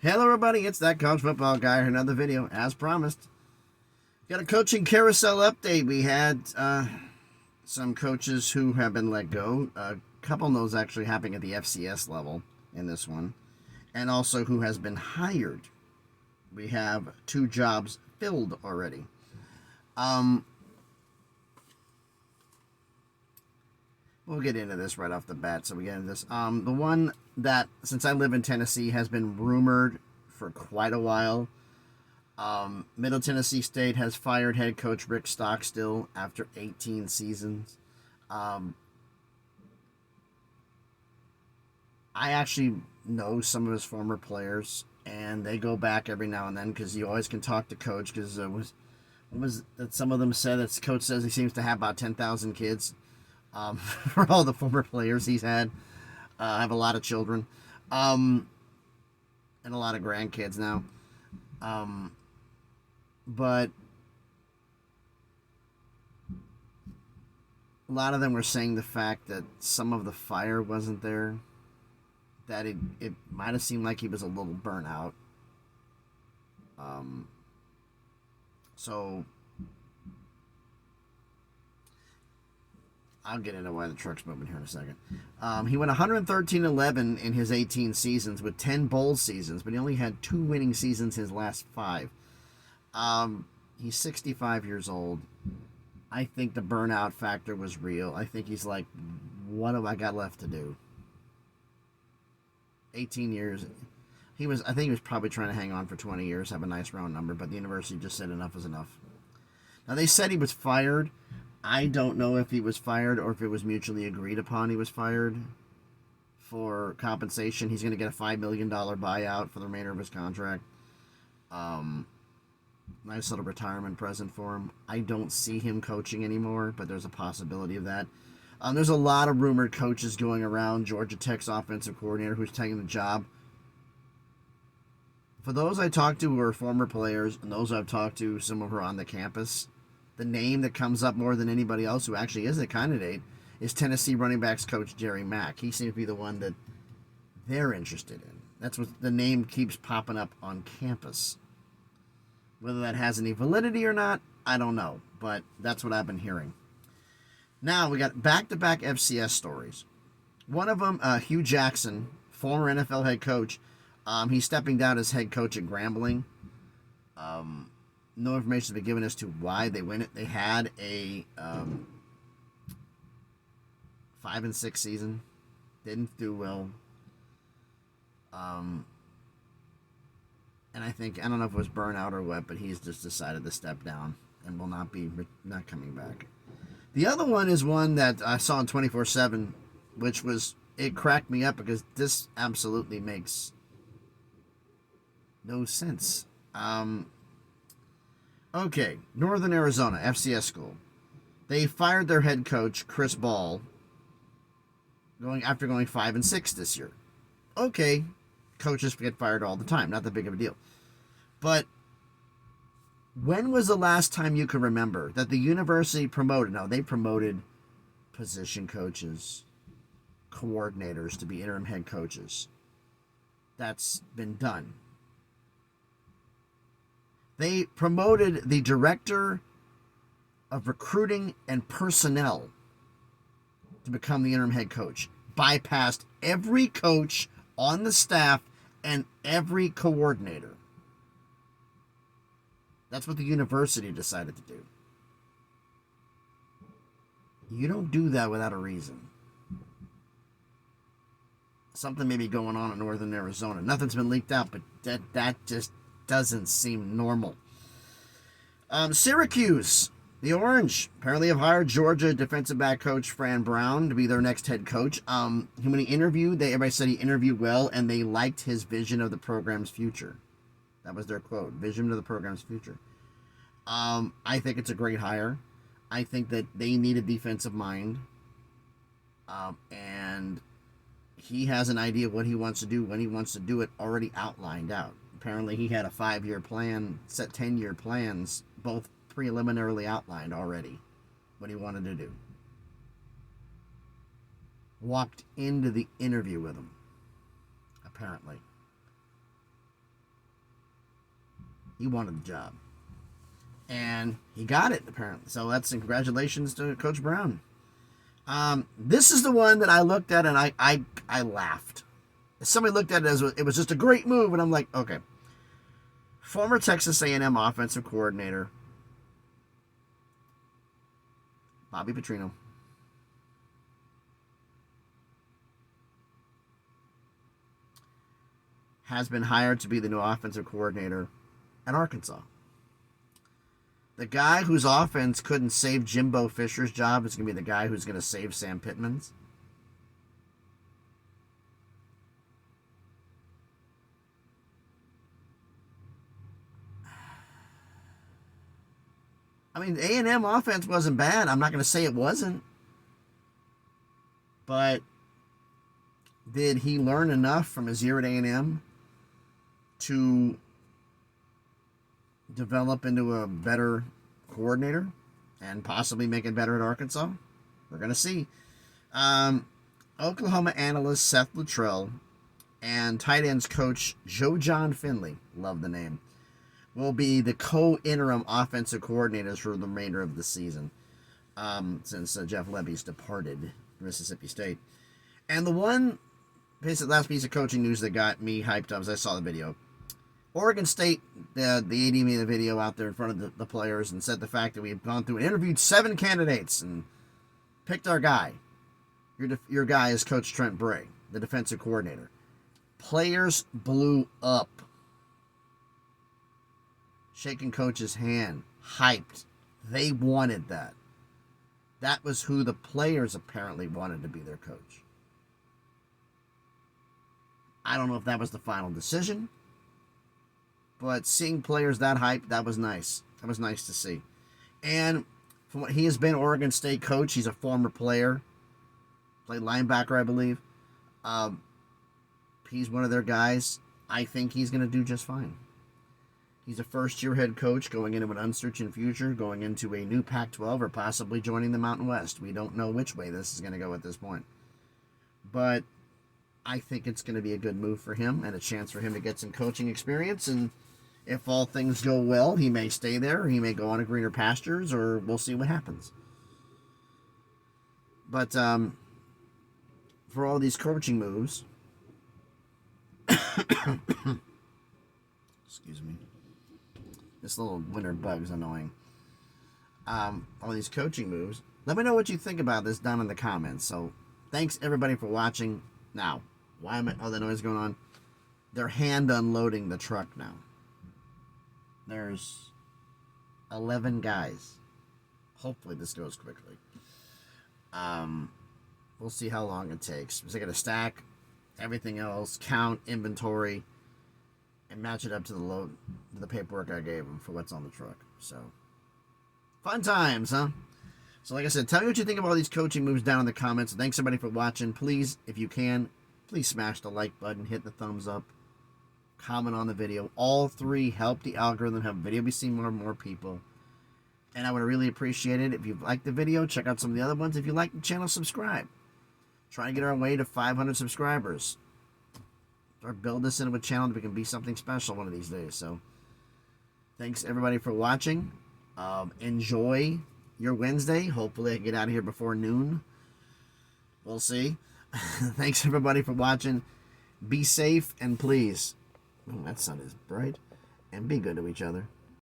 Hello everybody, it's that college football guy. Another video, as promised. Got a coaching carousel update. We had some coaches who have been let go. A couple of those actually happening at the FCS level in this one. And also who has been hired. We have 2 jobs filled already. We'll get into this right off the bat, so we get into this. The one that, since I live in Tennessee, has been rumored for quite a while. Middle Tennessee State has fired head coach Rick Stockstill after 18 seasons. I actually know some of his former players, and they go back every now and then because you always can talk to coach. Because some of them said that coach says he seems to have about 10,000 kids. For all the former players he's had. I have a lot of children. And a lot of grandkids now. But a lot of them were saying the fact that some of the fire wasn't there. That it might have seemed like he was a little burnt out. So I'll get into why the truck's moving here in a second. He went 113-11 in his 18 seasons with 10 bowl seasons, but he only had 2 winning seasons his last 5. He's 65 years old. I think the burnout factor was real. I think he's like, what have I got left to do? 18 years. I think he was probably trying to hang on for 20 years, have a nice round number, but the university just said enough is enough. Now, they said he was fired. I don't know if he was fired or if it was mutually agreed upon he was fired for compensation. He's going to get a $5 million buyout for the remainder of his contract. Nice little retirement present for him. I don't see him coaching anymore, but there's a possibility of that. There's a lot of rumored coaches going around. Georgia Tech's offensive coordinator who's taking the job. For those I talked to who are former players, and those I've talked to, some of who are on the campus, the name that comes up more than anybody else who actually is a candidate is Tennessee running backs coach Jerry Mack. He seems to be the one that they're interested in. That's what the name keeps popping up on campus. Whether that has any validity or not, I don't know. But that's what I've been hearing. Now, we got back-to-back FCS stories. One of them, Hugh Jackson, former NFL head coach. He's stepping down as head coach at Grambling. No information has been given as to why they win it. They had a 5-6 season. Didn't do well. And I don't know if it was burnout or what, but he's just decided to step down and will not coming back. The other one is one that I saw on 24/7, which was, it cracked me up because this absolutely makes no sense. Okay, Northern Arizona, FCS school. They fired their head coach, Chris Ball, after going 5-6 this year. Okay, coaches get fired all the time, not that big of a deal. But when was the last time you can remember that the university promoted, they promoted position coaches, coordinators to be interim head coaches. That's been done. They promoted the director of recruiting and personnel to become the interim head coach. Bypassed every coach on the staff and every coordinator. That's what the university decided to do. You don't do that without a reason. Something may be going on in Northern Arizona. Nothing's been leaked out, but that just doesn't seem normal. Syracuse, the Orange, apparently have hired Georgia defensive back coach Fran Brown to be their next head coach. When he interviewed, everybody said he interviewed well, and they liked his vision of the program's future. That was their quote, vision of the program's future. I think it's a great hire. I think that they need a defensive mind. And he has an idea of what he wants to do, when he wants to do it, already outlined out. Apparently he had a 5-year plan, set 10-year plans, both preliminarily outlined already, what he wanted to do. Walked into the interview with him, apparently. He wanted the job. And he got it, apparently. So that's congratulations to Coach Brown. This is the one that I looked at and I laughed. Somebody looked at it as it was just a great move, and I'm like, okay. Former Texas A&M offensive coordinator Bobby Petrino has been hired to be the new offensive coordinator at Arkansas. The guy whose offense couldn't save Jimbo Fisher's job is going to be the guy who's going to save Sam Pittman's. I mean, the A&M offense wasn't bad. I'm not going to say it wasn't. But did he learn enough from his year at A&M to develop into a better coordinator and possibly make it better at Arkansas? We're going to see. Oklahoma analyst Seth Luttrell and tight ends coach Joe John Finley, love the name, will be the co-interim offensive coordinators for the remainder of the season, since Jeff Lebby's departed Mississippi State. And the one last piece of coaching news that got me hyped up as I saw the video. Oregon State, the AD made a video out there in front of the players and said the fact that we've gone through and interviewed 7 candidates and picked our guy. Your guy is Coach Trent Bray, the defensive coordinator. Players blew up. Shaking coach's hand. Hyped. They wanted that. That was who the players apparently wanted to be their coach. I don't know if that was the final decision. But seeing players that hyped, that was nice. That was nice to see. And from what he has been Oregon State coach, he's a former player. Played linebacker, I believe. He's one of their guys. I think he's going to do just fine. He's a first-year head coach going into an uncertain future, going into a new Pac-12 or possibly joining the Mountain West. We don't know which way this is going to go at this point. But I think it's going to be a good move for him and a chance for him to get some coaching experience. And if all things go well, he may stay there. He may go on to greener pastures, or we'll see what happens. But for all these coaching moves, excuse me, this little winter bug's annoying. All these coaching moves. Let me know what you think about this down in the comments. So thanks everybody for watching. Now, why am I? Oh, the noise going on. They're hand unloading the truck now. There's 11 guys. Hopefully this goes quickly. We'll see how long it takes. So I got to stack everything else, count inventory, and match it up to the paperwork I gave them for what's on the truck. So fun times, huh? So like I said, tell me what you think of all these coaching moves down in the comments. Thanks everybody for watching. Please, if you can, please smash the like button, hit the thumbs up, comment on the video. All 3 help the algorithm have video be seen more and more people. And I would really appreciate it if you liked the video. Check out some of the other ones. If you like the channel, subscribe. Try to get our way to 500 subscribers. Or build this into a channel that we can be something special one of these days. So thanks everybody for watching. Enjoy your Wednesday. Hopefully I can get out of here before noon. We'll see. Thanks everybody for watching. Be safe and please, that sun is bright, and be good to each other.